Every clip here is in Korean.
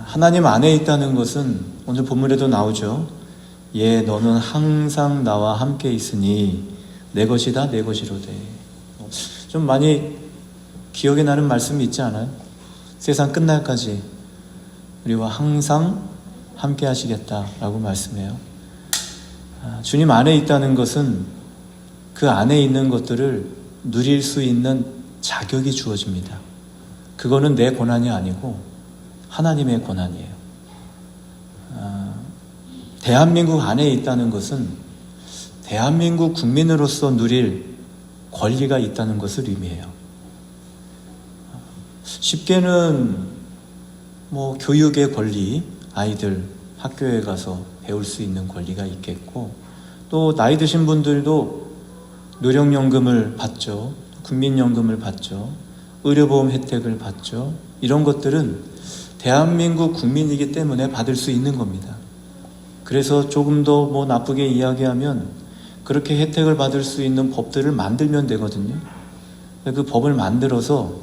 하나님 안에 있다는 것은 오늘 본문에도 나오죠. 예, 너는 항상 나와 함께 있으니 내 것이다 내 것이로되. 좀 많이 기억에 나는 말씀이 있지 않아요? 세상 끝날까지 우리와 항상 함께 하시겠다라고 말씀해요. 주님 안에 있다는 것은 그 안에 있는 것들을 누릴 수 있는 자격이 주어집니다. 그거는 내 권한이 아니고 하나님의 권한이에요. 대한민국 안에 있다는 것은 대한민국 국민으로서 누릴 권리가 있다는 것을 의미해요. 쉽게는 교육의 권리, 아이들 학교에 가서 배울 수 있는 권리가 있겠고, 또 나이 드신 분들도 노령연금을 받죠. 국민연금을 받죠. 의료보험 혜택을 받죠. 이런 것들은 대한민국 국민이기 때문에 받을 수 있는 겁니다. 그래서 조금 더 나쁘게 이야기하면 그렇게 혜택을 받을 수 있는 법들을 만들면 되거든요. 그 법을 만들어서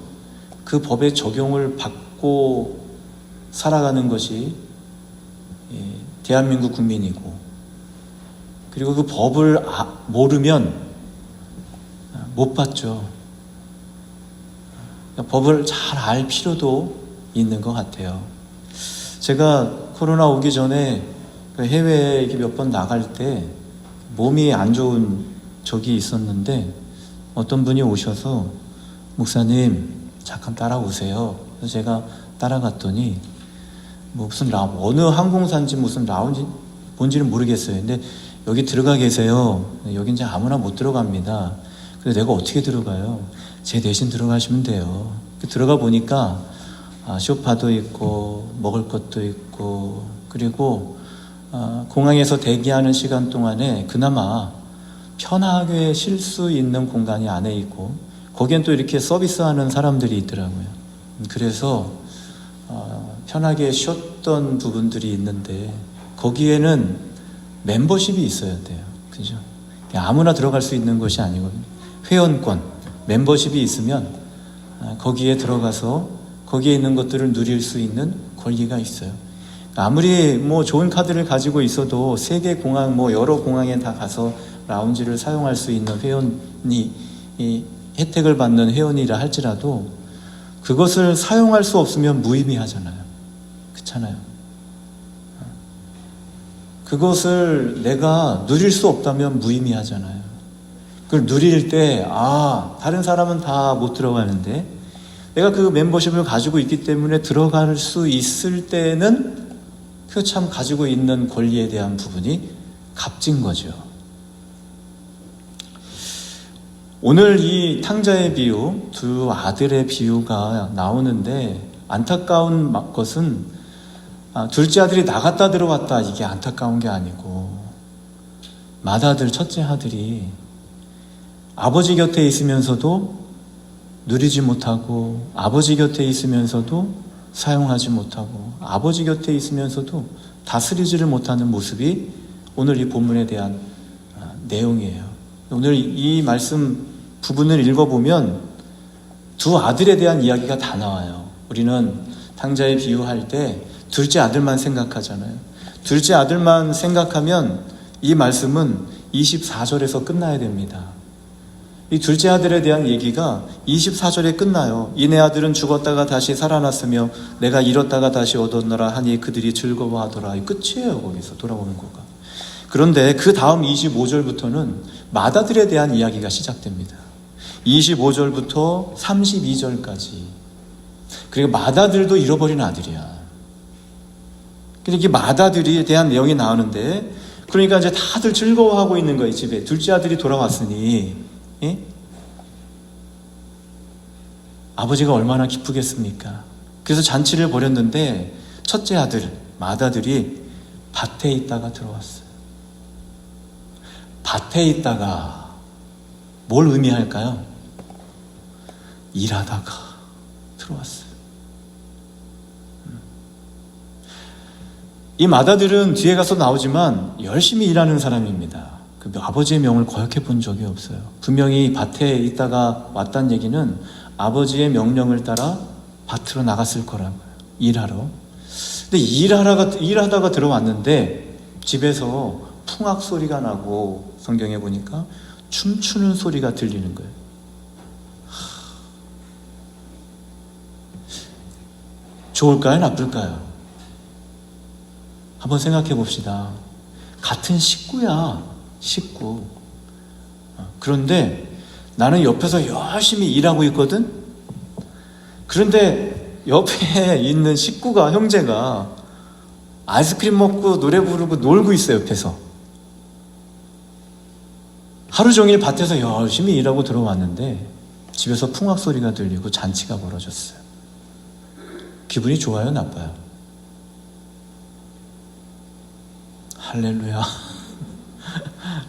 그 법의 적용을 받고 살아가는 것이 대한민국 국민이고, 그리고 그 법을 모르면 못 받죠. 법을 잘 알 필요도 있는 것 같아요. 제가 코로나 오기 전에 해외에 몇 번 나갈 때 몸이 안 좋은 적이 있었는데 어떤 분이 오셔서 목사님 잠깐 따라오세요. 그래서 제가 따라갔더니 어느 항공사인지 무슨 라운지 뭔지는 모르겠어요. 근데 여기 들어가 계세요. 여기 이제 아무나 못 들어갑니다. 그래서 내가 어떻게 들어가요? 제 대신 들어가시면 돼요. 들어가 보니까 소파도 있고 먹을 것도 있고, 그리고 공항에서 대기하는 시간 동안에 그나마 편하게 쉴 수 있는 공간이 안에 있고, 거기엔 또 이렇게 서비스하는 사람들이 있더라고요. 그래서 편하게 쉬었던 부분들이 있는데 거기에는 멤버십이 있어야 돼요. 그죠? 아무나 들어갈 수 있는 것이 아니거든요. 회원권, 멤버십이 있으면 거기에 들어가서 거기에 있는 것들을 누릴 수 있는 권리가 있어요. 아무리 좋은 카드를 가지고 있어도 세계 공항 여러 공항에 다 가서 라운지를 사용할 수 있는 회원이 혜택을 받는 회원이라 할지라도 그것을 사용할 수 없으면 무의미하잖아요. 그렇잖아요. 그것을 내가 누릴 수 없다면 무의미하잖아요. 그걸 누릴 때 다른 사람은 다 못 들어가는데 내가 그 멤버십을 가지고 있기 때문에 들어갈 수 있을 때는 그 참 가지고 있는 권리에 대한 부분이 값진 거죠. 오늘 이 탕자의 비유, 두 아들의 비유가 나오는데 안타까운 것은 둘째 아들이 나갔다 들어갔다 이게 안타까운 게 아니고, 맏아들, 첫째 아들이 아버지 곁에 있으면서도 누리지 못하고, 아버지 곁에 있으면서도 사용하지 못하고, 아버지 곁에 있으면서도 다스리지를 못하는 모습이 오늘 이 본문에 대한 내용이에요. 오늘 이 말씀 부분을 읽어보면 두 아들에 대한 이야기가 다 나와요. 우리는 탕자의 비유할 때 둘째 아들만 생각하잖아요. 둘째 아들만 생각하면 이 말씀은 24절에서 끝나야 됩니다. 이 둘째 아들에 대한 얘기가 24절에 끝나요. 이내 아들은 죽었다가 다시 살아났으며 내가 잃었다가 다시 얻었노라 하니 그들이 즐거워하더라. 끝이에요. 거기서 돌아오는 거가. 그런데 그 다음 25절부터는 맏아들에 대한 이야기가 시작됩니다. 25절부터 32절까지. 그리고 맏아들도 잃어버린 아들이야. 이렇게 맏아들에 대한 내용이 나오는데, 그러니까 이제 다들 즐거워하고 있는 거예요. 집에 둘째 아들이 돌아왔으니 아버지가 얼마나 기쁘겠습니까? 그래서 잔치를 벌였는데 첫째 아들, 맏아들이 밭에 있다가 들어왔어요. 밭에 있다가 뭘 의미할까요? 일하다가 들어왔어요. 이 맏아들은 뒤에 가서 나오지만 열심히 일하는 사람입니다. 그 아버지의 명을 거역해 본 적이 없어요. 분명히 밭에 있다가 왔다는 얘기는 아버지의 명령을 따라 밭으로 나갔을 거라고요. 일하러. 근데 일하다가 들어왔는데 집에서 풍악 소리가 나고 성경에 보니까 춤추는 소리가 들리는 거예요. 좋을까요? 나쁠까요? 한번 생각해 봅시다. 같은 식구야, 식구. 그런데 나는 옆에서 열심히 일하고 있거든? 그런데 옆에 있는 식구가, 형제가 아이스크림 먹고 노래 부르고 놀고 있어, 옆에서. 하루 종일 밭에서 열심히 일하고 들어왔는데 집에서 풍악 소리가 들리고 잔치가 벌어졌어요. 기분이 좋아요, 나빠요? 할렐루야.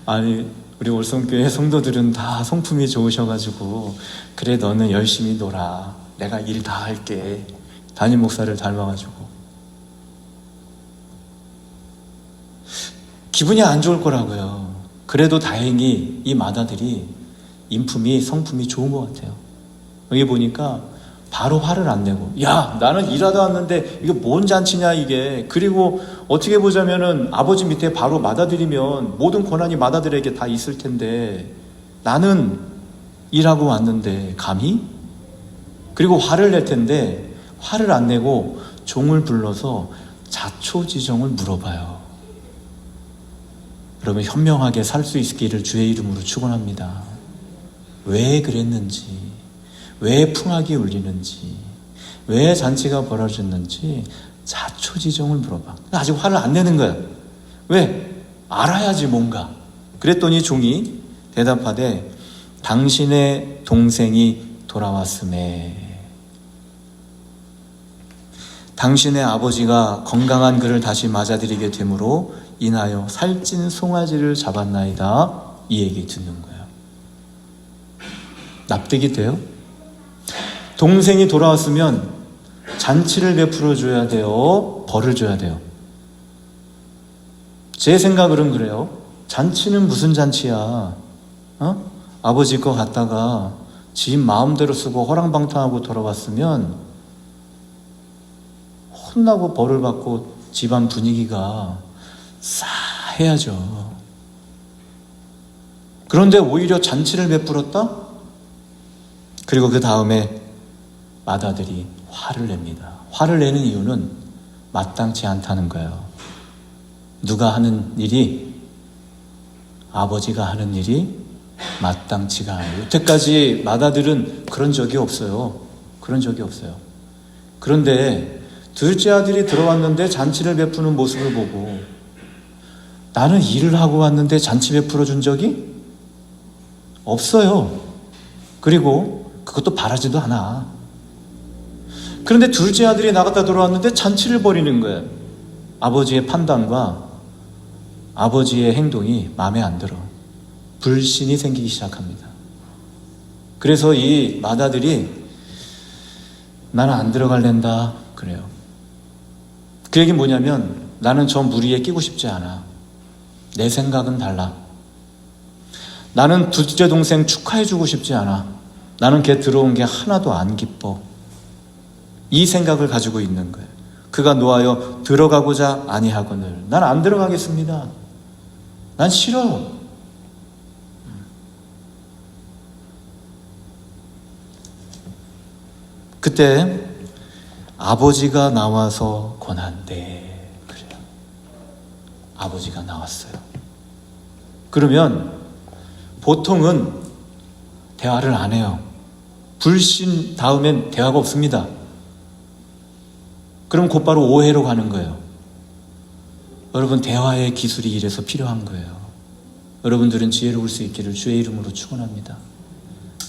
아니, 우리 올성교회 성도들은 다 성품이 좋으셔가지고, 그래, 너는 열심히 놀아, 내가 일 다 할게, 담임 목사를 닮아가지고. 기분이 안 좋을 거라고요. 그래도 다행히 이 마다들이 인품이, 성품이 좋은 것 같아요. 여기 보니까 바로 화를 안 내고, 야, 나는 일하다 왔는데 이게 뭔 잔치냐 이게. 그리고 어떻게 보자면은 아버지 밑에 바로 맏아들이면 모든 권한이 맏아들에게 다 있을 텐데 나는 일하고 왔는데 감히? 그리고 화를 낼 텐데 화를 안 내고 종을 불러서 자초지종을 물어봐요. 여러분, 현명하게 살 수 있기를 주의 이름으로 축원합니다. 왜 그랬는지, 왜 풍악이 울리는지, 왜 잔치가 벌어졌는지 자초지종을 물어봐. 아직 화를 안 내는 거야. 왜? 알아야지 뭔가. 그랬더니 종이 대답하되 당신의 동생이 돌아왔음에 당신의 아버지가 건강한 그를 다시 맞아들이게 되므로 인하여 살찐 송아지를 잡았나이다. 이 얘기 듣는 거예요. 납득이 돼요? 동생이 돌아왔으면 잔치를 베풀어 줘야 돼요? 벌을 줘야 돼요? 제 생각으로는 그래요. 잔치는 무슨 잔치야? 아버지 거 갖다가 지 마음대로 쓰고 허랑방탕하고 돌아왔으면 혼나고 벌을 받고 집안 분위기가 싸해야죠. 그런데 오히려 잔치를 베풀었다? 그리고 그 다음에 맏아들이 화를 냅니다. 화를 내는 이유는 마땅치 않다는 거예요. 누가 하는 일이, 아버지가 하는 일이 마땅치가 않아요. 여태까지 맏아들은 그런 적이 없어요. 그런 적이 없어요. 그런데 둘째 아들이 들어왔는데 잔치를 베푸는 모습을 보고, 나는 일을 하고 왔는데 잔치 베풀어 준 적이 없어요. 그리고 그것도 바라지도 않아. 그런데 둘째 아들이 나갔다 들어왔는데 잔치를 벌이는 거예요. 아버지의 판단과 아버지의 행동이 마음에 안 들어. 불신이 생기기 시작합니다. 그래서 이 맏아들이 나는 안 들어갈랜다 그래요. 그 얘기는 뭐냐면, 나는 저 무리에 끼고 싶지 않아. 내 생각은 달라. 나는 둘째 동생 축하해주고 싶지 않아. 나는 걔 들어온 게 하나도 안 기뻐. 이 생각을 가지고 있는 거예요. 그가 노하여 들어가고자 아니하거늘 난 안 들어가겠습니다. 난 싫어. 그때 아버지가 나와서 권한대 그래요. 아버지가 나왔어요. 그러면 보통은 대화를 안 해요. 불신 다음엔 대화가 없습니다. 그럼 곧바로 오해로 가는 거예요. 여러분, 대화의 기술이 이래서 필요한 거예요. 여러분들은 지혜로울 수 있기를 주의 이름으로 축원합니다.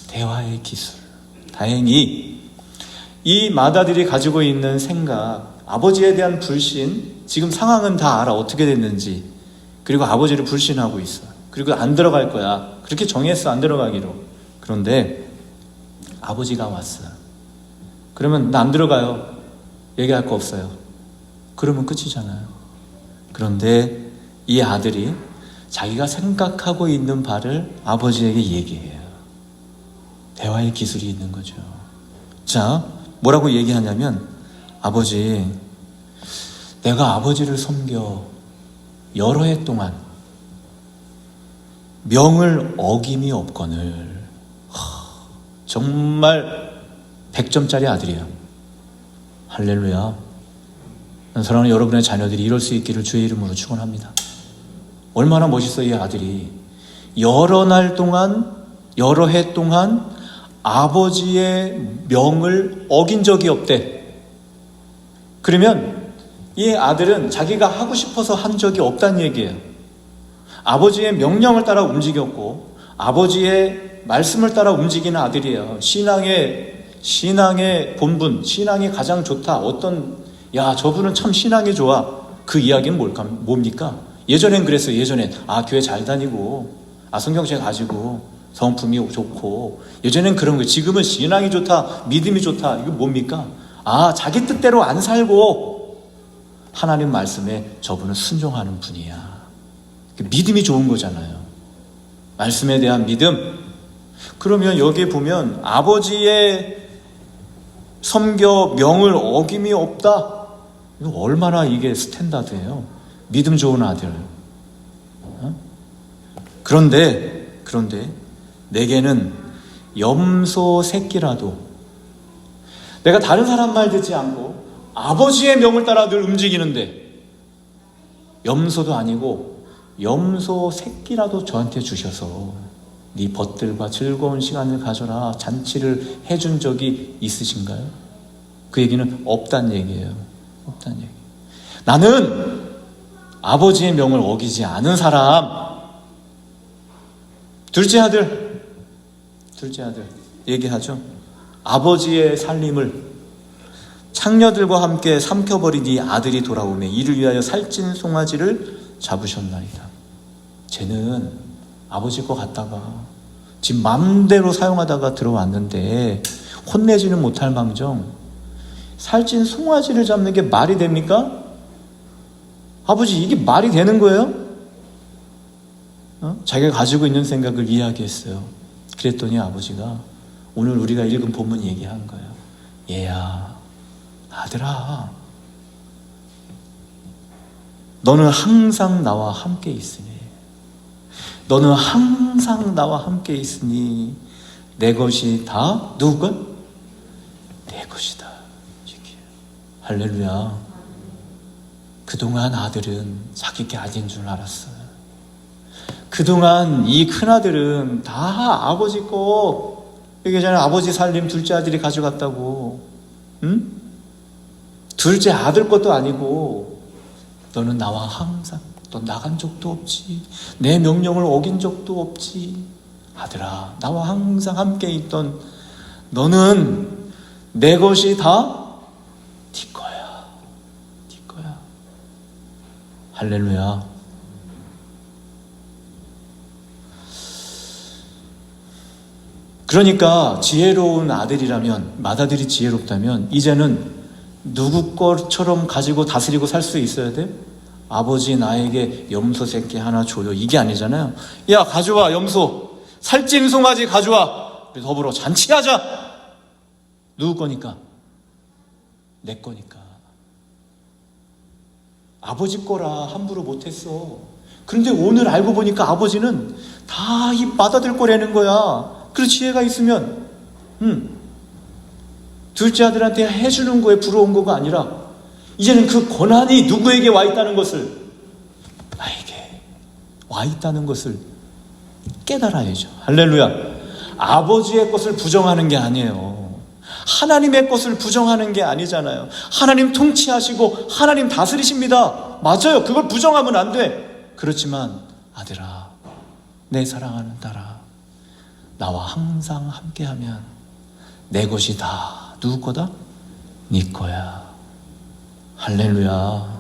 대화의 기술. 다행히 이 맏아들이 가지고 있는 생각, 아버지에 대한 불신, 지금 상황은 다 알아. 어떻게 됐는지. 그리고 아버지를 불신하고 있어. 그리고 안 들어갈 거야. 그렇게 정했어, 안 들어가기로. 그런데 아버지가 왔어. 그러면 나 안 들어가요. 얘기할 거 없어요. 그러면 끝이잖아요. 그런데 이 아들이 자기가 생각하고 있는 바를 아버지에게 얘기해요. 대화의 기술이 있는 거죠. 자, 뭐라고 얘기하냐면, 아버지, 내가 아버지를 섬겨 여러 해 동안 명을 어김이 없거늘. 정말 100점짜리 아들이야. 할렐루야. 사랑하는 여러분의 자녀들이 이럴 수 있기를 주의 이름으로 축원합니다. 얼마나 멋있어. 이 아들이 여러 날 동안, 여러 해 동안 아버지의 명을 어긴 적이 없대. 그러면 이 아들은 자기가 하고 싶어서 한 적이 없다는 얘기예요. 아버지의 명령을 따라 움직였고 아버지의 말씀을 따라 움직이는 아들이에요. 신앙의 본분, 신앙이 가장 좋다. 야, 저분은 참 신앙이 좋아. 그 이야기는 뭡니까? 예전엔 그랬어요. 예전엔 교회 잘 다니고 성경책 가지고 성품이 좋고. 예전엔 그런 거예요. 지금은 신앙이 좋다, 믿음이 좋다. 이거 뭡니까? 자기 뜻대로 안 살고 하나님 말씀에 저분은 순종하는 분이야. 믿음이 좋은 거잖아요. 말씀에 대한 믿음. 그러면 여기에 보면 아버지의 섬겨 명을 어김이 없다. 이거 얼마나 이게 스탠다드예요. 믿음 좋은 아들. 그런데 내게는 염소 새끼라도 내가 다른 사람 말 듣지 않고 아버지의 명을 따라 늘 움직이는데 염소도 아니고 염소 새끼라도 저한테 주셔서 네 벗들과 즐거운 시간을 가져라 잔치를 해준 적이 있으신가요? 그 얘기는 없다는 얘기예요. 없다는 얘기. 나는 아버지의 명을 어기지 않은 사람. 둘째 아들 얘기하죠. 아버지의 살림을 창녀들과 함께 삼켜버린 이 아들이 돌아오매 이를 위하여 살찐 송아지를 잡으셨나이다. 쟤는 아버지 거 갖다가 지금 맘대로 사용하다가 들어왔는데 혼내지는 못할 망정 살찐 송아지를 잡는 게 말이 됩니까? 아버지, 이게 말이 되는 거예요? 자기가 가지고 있는 생각을 이야기했어요. 그랬더니 아버지가 오늘 우리가 읽은 본문 얘기한 거예요. 얘야, 아들아, 너는 항상 나와 함께 있으니 내 것이 다 누구 것? 내 것이다. 할렐루야. 그동안 아들은 자기 게 아닌 줄 알았어요. 그동안 이 큰아들은 다 아버지 거, 여기 전에 아버지 살림 둘째 아들이 가져갔다고. 응? 둘째 아들 것도 아니고 너는 나와 항상, 너 나간 적도 없지, 내 명령을 어긴 적도 없지. 아들아, 나와 항상 함께 있던 너는 내 것이 다 네 거야. 네 거야. 할렐루야. 그러니까 지혜로운 아들이라면, 맏아들이 지혜롭다면 이제는 누구 것처럼 가지고 다스리고 살 수 있어야 돼? 아버지 나에게 염소 새끼 하나 줘요, 이게 아니잖아요. 야, 가져와 염소, 살찐 송아지 가져와, 우리 더불어 잔치하자. 누구 거니까? 내 거니까. 아버지 거라 함부로 못했어. 그런데 오늘 알고 보니까 아버지는 다 이 맏아들 거라는 거야. 그래서 지혜가 있으면 둘째 아들한테 해주는 거에 부러운 거가 아니라 이제는 그 권한이 누구에게 와 있다는 것을, 나에게 와 있다는 것을 깨달아야죠. 할렐루야. 아버지의 것을 부정하는 게 아니에요. 하나님의 것을 부정하는 게 아니잖아요. 하나님 통치하시고 하나님 다스리십니다. 맞아요. 그걸 부정하면 안 돼. 그렇지만 아들아, 내 사랑하는 딸아, 나와 항상 함께하면 내 것이 다 누구 거다? 네 거야. 할렐루야.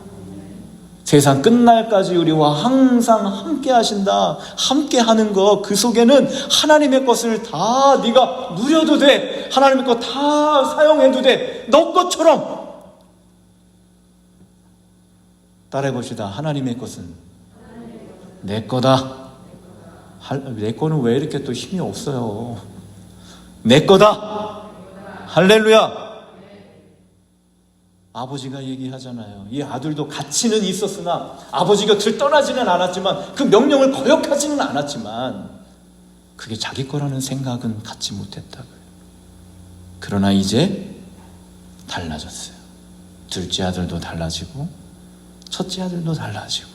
세상 끝날까지 우리와 항상 함께 하신다. 함께 하는 거, 그 속에는 하나님의 것을 다 네가 누려도 돼. 하나님의 것 다 사용해도 돼. 너 것처럼. 따라해봅시다. 하나님의 것은 내 거다. 내 거는 왜 이렇게 또 힘이 없어요? 내 거다. 할렐루야. 아버지가 얘기하잖아요. 이 아들도 가치는 있었으나 아버지 곁을 떠나지는 않았지만 그 명령을 거역하지는 않았지만 그게 자기 거라는 생각은 갖지 못했다고요. 그러나 이제 달라졌어요. 둘째 아들도 달라지고 첫째 아들도 달라지고.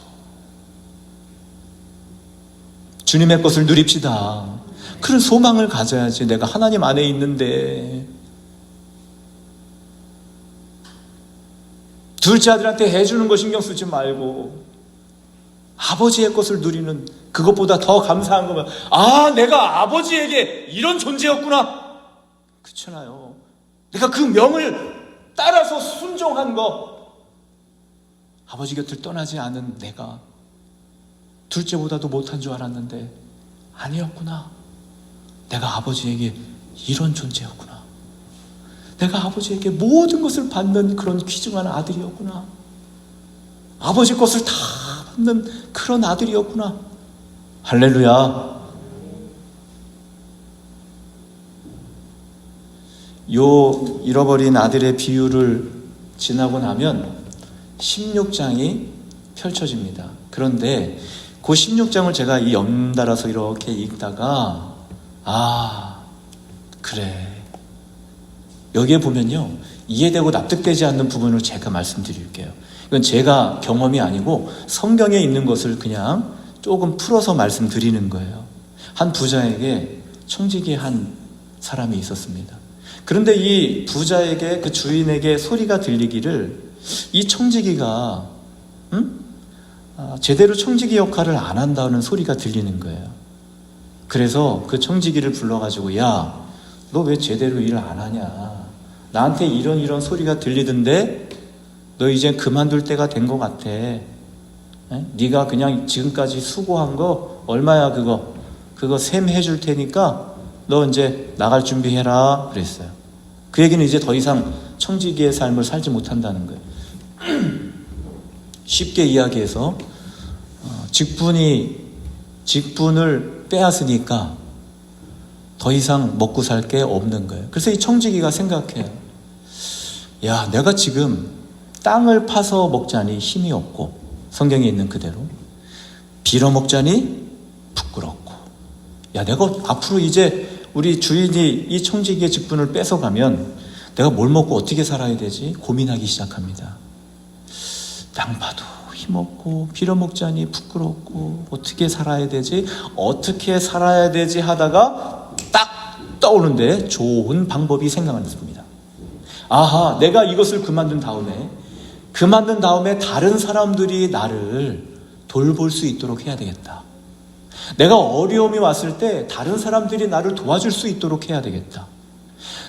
주님의 것을 누립시다. 그런 소망을 가져야지. 내가 하나님 안에 있는데. 둘째 아들한테 해주는 거 신경 쓰지 말고 아버지의 것을 누리는, 그것보다 더 감사한 거면 내가 아버지에게 이런 존재였구나. 그렇잖아요. 내가 그 명을 따라서 순종한 거, 아버지 곁을 떠나지 않은 내가 둘째보다도 못한 줄 알았는데 아니었구나. 내가 아버지에게 이런 존재였구나. 내가 아버지에게 모든 것을 받는 그런 귀중한 아들이었구나. 아버지 것을 다 받는 그런 아들이었구나. 할렐루야. 요 잃어버린 아들의 비유를 지나고 나면 16장이 펼쳐집니다. 그런데 그 16장을 제가 이 연달아서 이렇게 읽다가 그래, 여기에 보면요, 이해되고 납득되지 않는 부분을 제가 말씀드릴게요. 이건 제가 경험이 아니고 성경에 있는 것을 그냥 조금 풀어서 말씀드리는 거예요. 한 부자에게 청지기 한 사람이 있었습니다. 그런데 이 부자에게, 그 주인에게 소리가 들리기를 이 청지기가 제대로 청지기 역할을 안 한다는 소리가 들리는 거예요. 그래서 그 청지기를 불러가지고, 야, 너 왜 제대로 일을 안 하냐? 나한테 이런 소리가 들리던데 너 이제 그만둘 때가 된 것 같아. 네가 그냥 지금까지 수고한 거 얼마야? 그거 셈 해줄 테니까 너 이제 나갈 준비해라 그랬어요. 그 얘기는 이제 더 이상 청지기의 삶을 살지 못한다는 거예요. 쉽게 이야기해서 직분을 빼앗으니까 더 이상 먹고 살 게 없는 거예요. 그래서 이 청지기가 생각해요. 야, 내가 지금 땅을 파서 먹자니 힘이 없고, 성경에 있는 그대로 빌어먹자니 부끄럽고, 야, 내가 앞으로 이제 우리 주인이 이 청지기의 직분을 뺏어가면 내가 뭘 먹고 어떻게 살아야 되지? 고민하기 시작합니다. 땅 파도 힘없고 빌어먹자니 부끄럽고 어떻게 살아야 되지? 어떻게 살아야 되지? 하다가 딱 떠오르는데 좋은 방법이 생각났습니다. 내가 이것을 그만둔 다음에 다른 사람들이 나를 돌볼 수 있도록 해야 되겠다. 내가 어려움이 왔을 때 다른 사람들이 나를 도와줄 수 있도록 해야 되겠다.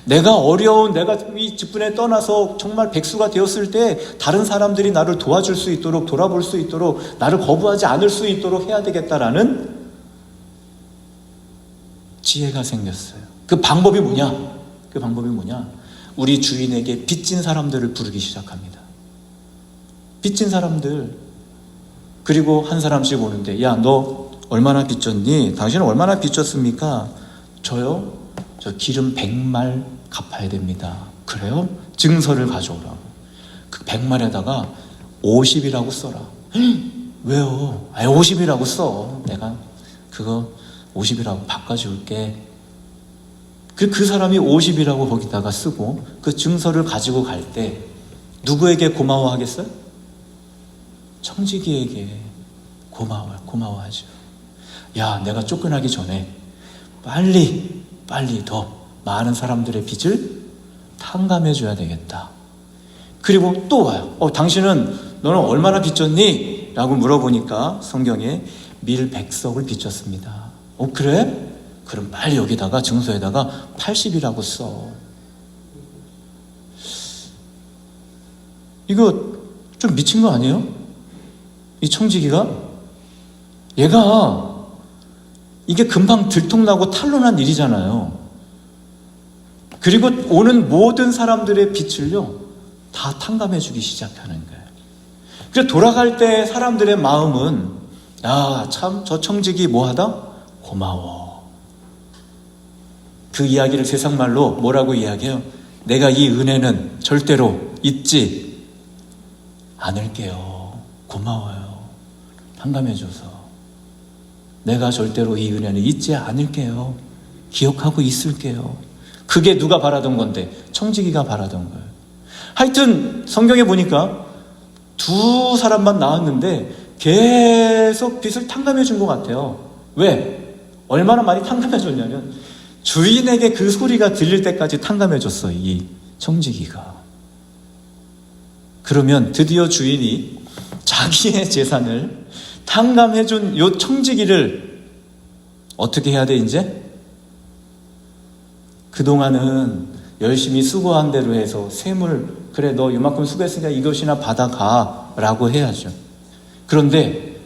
내가 이 직분에 떠나서 정말 백수가 되었을 때 다른 사람들이 나를 도와줄 수 있도록, 돌아볼 수 있도록, 나를 거부하지 않을 수 있도록 해야 되겠다라는 지혜가 생겼어요. 그 방법이 뭐냐? 우리 주인에게 빚진 사람들을 부르기 시작합니다. 빚진 사람들. 그리고 한 사람씩 오는데, 야, 너 얼마나 빚졌니? 당신은 얼마나 빚졌습니까? 저요? 저 기름 100말 갚아야 됩니다. 그래요? 증서를 가져오라고. 그 100말에다가 50이라고 써라. 왜요? 50이라고 써. 내가 그거 50이라고 바꿔줄게. 그 사람이 50이라고 거기다가 쓰고 그 증서를 가지고 갈 때 누구에게 고마워하겠어요? 청지기에게 고마워하죠. 야, 내가 쫓겨나기 전에 빨리 더 많은 사람들의 빚을 탕감해줘야 되겠다. 그리고 또 와요. 너는 얼마나 빚졌니? 라고 물어보니까 성경에 밀 100석을 빚졌습니다. 그래? 그럼 빨리 여기다가 증서에다가 80이라고 써. 이거 좀 미친 거 아니에요? 이 청지기가? 얘가 이게 금방 들통나고 탄로난 일이잖아요. 그리고 오는 모든 사람들의 빚을요 다 탕감해주기 시작하는 거예요. 그래서 돌아갈 때 사람들의 마음은, 야, 참 저 청지기 뭐하다? 고마워. 그 이야기를 세상 말로 뭐라고 이야기해요? 내가 이 은혜는 절대로 잊지 않을게요. 고마워요. 탕감해줘서. 내가 절대로 이 은혜는 잊지 않을게요. 기억하고 있을게요. 그게 누가 바라던 건데? 청지기가 바라던 거예요. 하여튼 성경에 보니까 두 사람만 나왔는데 계속 빚을 탕감해 준 것 같아요. 왜? 얼마나 많이 탕감해 줬냐면 주인에게 그 소리가 들릴 때까지 탕감해 줬어요. 이 청지기가. 그러면 드디어 주인이 자기의 재산을 탕감해 준 요 청지기를 어떻게 해야 돼 이제? 그동안은 열심히 수고한 대로 해서 세물, 그래 너 이만큼 수고했으니까 이것이나 받아가 라고 해야죠. 그런데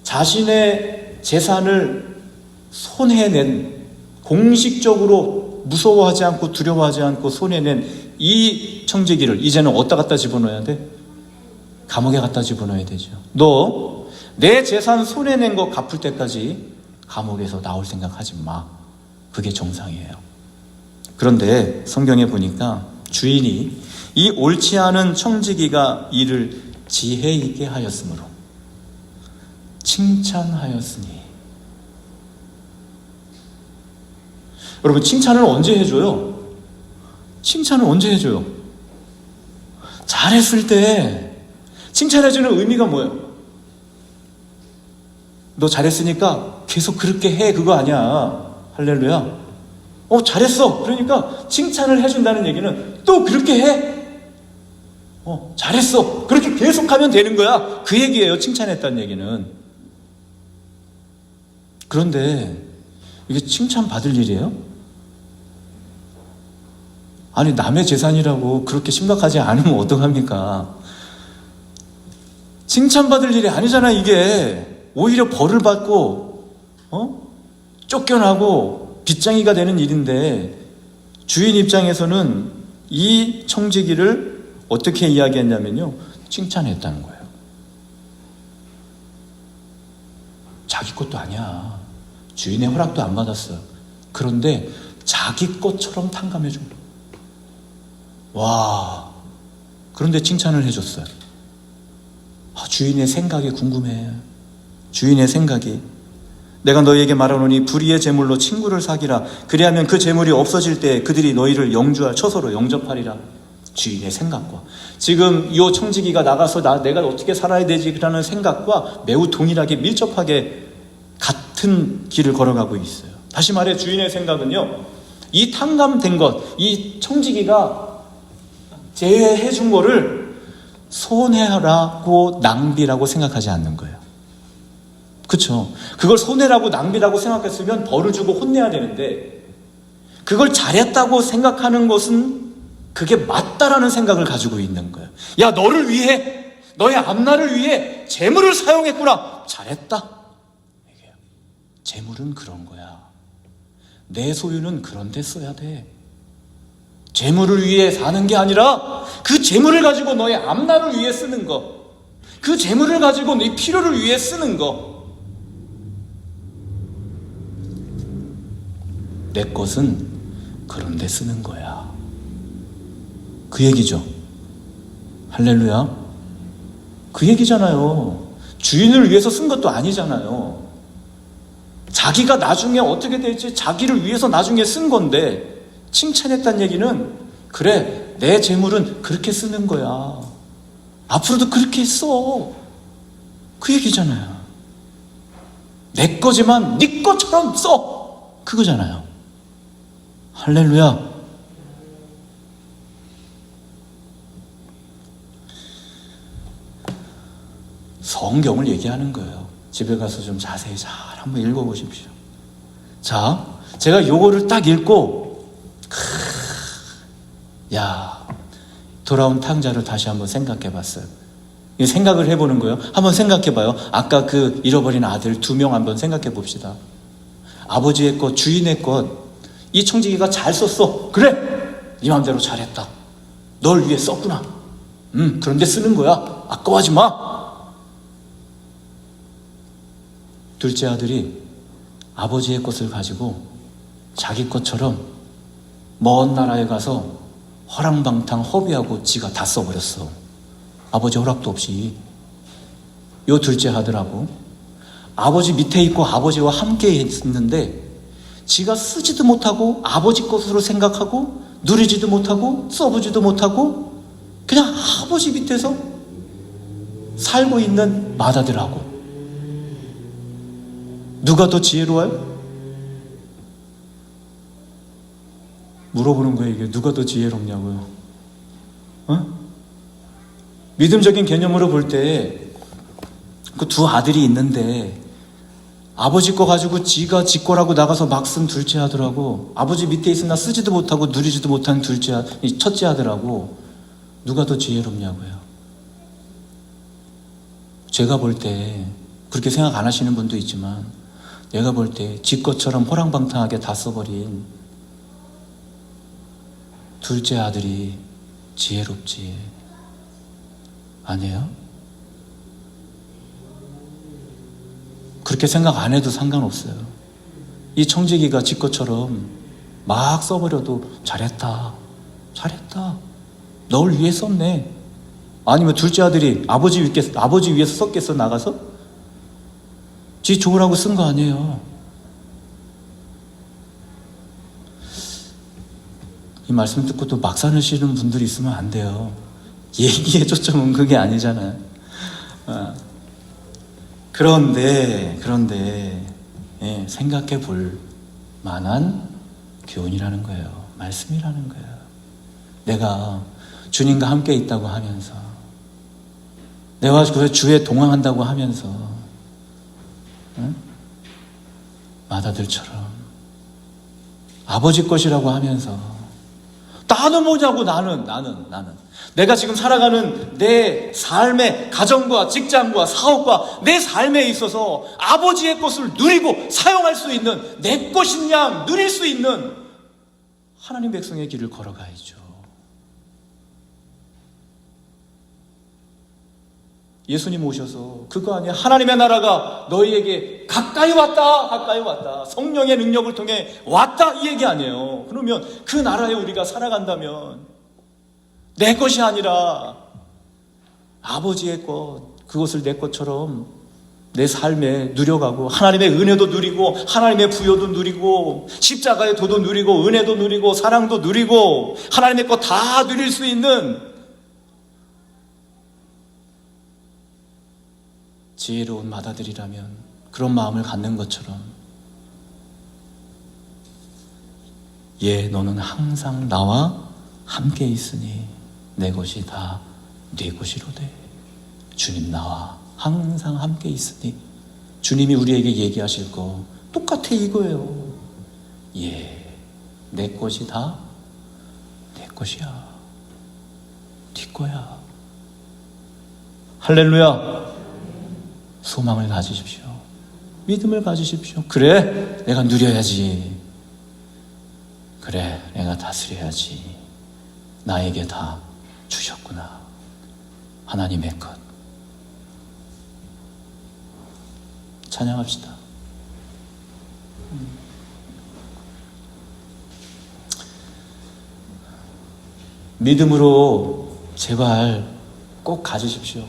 자신의 재산을 손해낸, 공식적으로 무서워하지 않고 두려워하지 않고 손해낸 이 청지기를 이제는 어디다 갖다 집어넣어야 돼? 감옥에 갖다 집어넣어야 되죠. 너 내 재산 손해낸 거 갚을 때까지 감옥에서 나올 생각하지 마. 그게 정상이에요. 그런데 성경에 보니까 주인이 이 옳지 않은 청지기가 이를 지혜 있게 하였으므로 칭찬하였으니. 여러분, 칭찬을 언제 해줘요? 칭찬을 언제 해줘요? 잘했을 때. 칭찬해주는 의미가 뭐예요? 너 잘했으니까 계속 그렇게 해, 그거 아니야. 할렐루야. 잘했어. 그러니까 칭찬을 해준다는 얘기는 또 그렇게 해. 잘했어. 그렇게 계속하면 되는 거야. 그 얘기예요. 칭찬했다는 얘기는. 그런데 이게 칭찬 받을 일이에요? 아니, 남의 재산이라고 그렇게 심각하지 않으면 어떡합니까? 칭찬받을 일이 아니잖아, 이게. 오히려 벌을 받고, 쫓겨나고, 빚쟁이가 되는 일인데, 주인 입장에서는 이 청지기를 어떻게 이야기했냐면요, 칭찬했다는 거예요. 자기 것도 아니야. 주인의 허락도 안 받았어요. 그런데 자기 것처럼 탕감해준 거예요. 와, 그런데 칭찬을 해줬어요. 주인의 생각이 궁금해. 주인의 생각이. 내가 너희에게 말하노니 불의의 제물로 친구를 사기라. 그리하면 그 제물이 없어질 때 그들이 너희를 영주할 처소로 영접하리라. 주인의 생각과 지금 이 청지기가 나가서 내가 어떻게 살아야 되지라는 생각과 매우 동일하게 밀접하게 같은 길을 걸어가고 있어요. 다시 말해 주인의 생각은요, 이 탕감된 것, 이 청지기가 제해해 준 거를 손해라고 낭비라고 생각하지 않는 거예요. 그렇죠? 그걸 손해라고 낭비라고 생각했으면 벌을 주고 혼내야 되는데, 그걸 잘했다고 생각하는 것은 그게 맞다라는 생각을 가지고 있는 거예요. 야, 너를 위해, 너의 앞날을 위해 재물을 사용했구나. 잘했다. 이게요. 재물은 그런 거야. 내 소유는 그런 데 써야 돼. 재물을 위해 사는 게 아니라 그 재물을 가지고 너의 앞날을 위해 쓰는 거, 그 재물을 가지고 네 필요를 위해 쓰는 거. 내 것은 그런 데 쓰는 거야. 그 얘기죠. 할렐루야. 그 얘기잖아요. 주인을 위해서 쓴 것도 아니잖아요. 자기가 나중에 어떻게 될지 자기를 위해서 나중에 쓴 건데, 칭찬했다는 얘기는 그래, 내 재물은 그렇게 쓰는 거야. 앞으로도 그렇게 써. 그 얘기잖아요. 내 거지만 네 것처럼 써. 그거잖아요. 할렐루야. 성경을 얘기하는 거예요. 집에 가서 좀 자세히 잘 한번 읽어보십시오. 자, 제가 요거를 딱 읽고, 돌아온 탕자를 다시 한번 생각해 봤어요. 생각을 해보는 거예요. 한번 생각해 봐요. 아까 그 잃어버린 아들 2명 한번 생각해 봅시다. 아버지의 것, 주인의 것, 이 청지기가 잘 썼어. 그래, 네 마음대로 잘했다. 널 위해 썼구나. 그런데 쓰는 거야. 아까워하지 마. 둘째 아들이 아버지의 것을 가지고 자기 것처럼 먼 나라에 가서 허랑방탕 허비하고 지가 다 써버렸어. 아버지 허락도 없이. 요 둘째 아들하고 아버지 밑에 있고 아버지와 함께 있는데 지가 쓰지도 못하고 아버지 것으로 생각하고 누리지도 못하고 써보지도 못하고 그냥 아버지 밑에서 살고 있는 맏아들하고 누가 더 지혜로워요? 물어보는 거예요. 이게 누가 더 지혜롭냐고요. 믿음적인 개념으로 볼 때 그 두 아들이 있는데 아버지 거 가지고 지가 지 거라고 나가서 막 쓴 둘째 아들하고 아버지 밑에 있으나 쓰지도 못하고 누리지도 못한 첫째 아들하고 누가 더 지혜롭냐고요. 제가 볼 때 그렇게 생각 안 하시는 분도 있지만 내가 볼 때 지 것처럼 호랑방탕하게 다 써버린 둘째 아들이 지혜롭지. 아니에요? 그렇게 생각 안 해도 상관없어요. 이 청지기가 지 것처럼 막 써버려도 잘했다. 잘했다. 널 위해 썼네. 아니면 둘째 아들이 아버지 위해서 썼겠어, 나가서? 지 좋으라고 쓴 거 아니에요. 이 말씀 듣고 또 막 사시는 분들이 있으면 안 돼요. 얘기에 초점은 그게 아니잖아요. 그런데 예, 생각해 볼 만한 교훈이라는 거예요. 말씀이라는 거예요. 내가 주님과 함께 있다고 하면서 내가 그 주에 동행한다고 하면서 맏아들처럼 아버지 것이라고 하면서 나는 뭐냐고. 나는 내가 지금 살아가는 내 삶의 가정과 직장과 사업과 내 삶에 있어서 아버지의 것을 누리고 사용할 수 있는 내 것인 양 누릴 수 있는 하나님 백성의 길을 걸어가야죠. 예수님 오셔서 그거 아니야. 하나님의 나라가 너희에게 가까이 왔다. 성령의 능력을 통해 왔다, 이 얘기 아니에요. 그러면 그 나라에 우리가 살아간다면 내 것이 아니라 아버지의 것, 그것을 내 것처럼 내 삶에 누려가고 하나님의 은혜도 누리고 하나님의 부여도 누리고 십자가의 도도 누리고 은혜도 누리고 사랑도 누리고 하나님의 것 다 누릴 수 있는 지혜로운 맏아들이라면 그런 마음을 갖는 것처럼 너는 항상 나와 함께 있으니 내 것이 다 네 것이로되. 주님 나와 항상 함께 있으니 주님이 우리에게 얘기하실 거 똑같아 이거예요. 내 것이 다 내 것이야. 네 거야. 할렐루야. 소망을 가지십시오. 믿음을 가지십시오. 그래, 내가 누려야지. 그래, 내가 다스려야지. 나에게 다 주셨구나. 하나님의 것. 찬양합시다. 믿음으로 제발 꼭 가지십시오.